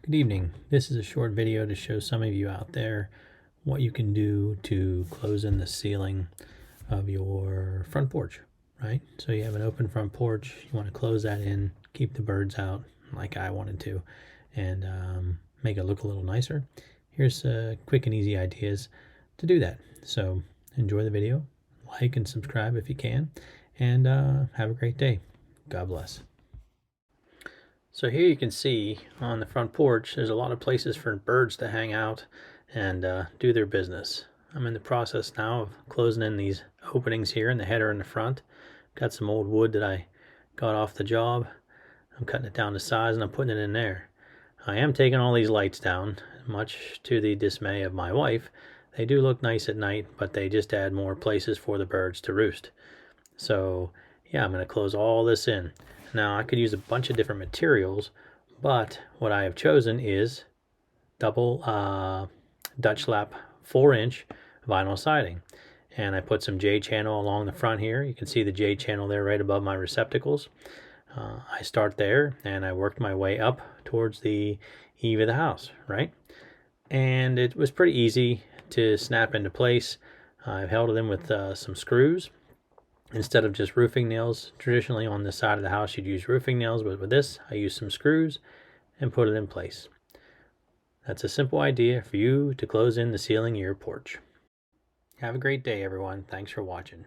Good evening. This is a short video to show some of you out there what you can do to close in the ceiling of your front porch, right? So you have an open front porch, you want to close that in, keep the birds out like I wanted to, and make it look a little nicer. Here's quick and easy ideas to do that. So enjoy the video, like and subscribe if you can, and have a great day. God bless. So here you can see on the front porch, there's a lot of places for birds to hang out and do their business. I'm in the process now of closing in these openings here in the header in the front. Got some old wood that I got off the job. I'm cutting it down to size and I'm putting it in there. I am taking all these lights down, much to the dismay of my wife. They do look nice at night, but they just add more places for the birds to roost. So yeah, I'm going to close all this in. Now I could use a bunch of different materials, but what I have chosen is double Dutch lap 4-inch vinyl siding. And I put some J channel along the front here. You can see the J channel there right above my receptacles. I start there and I worked my way up towards the eave of the house, right? And it was pretty easy to snap into place. I've held it in with some screws instead of just roofing nails. Traditionally on this side of the house you'd use roofing nails, but with this I use some screws and put it in place. That's a simple idea for you to close in the ceiling of your porch. Have a great day everyone. Thanks for watching.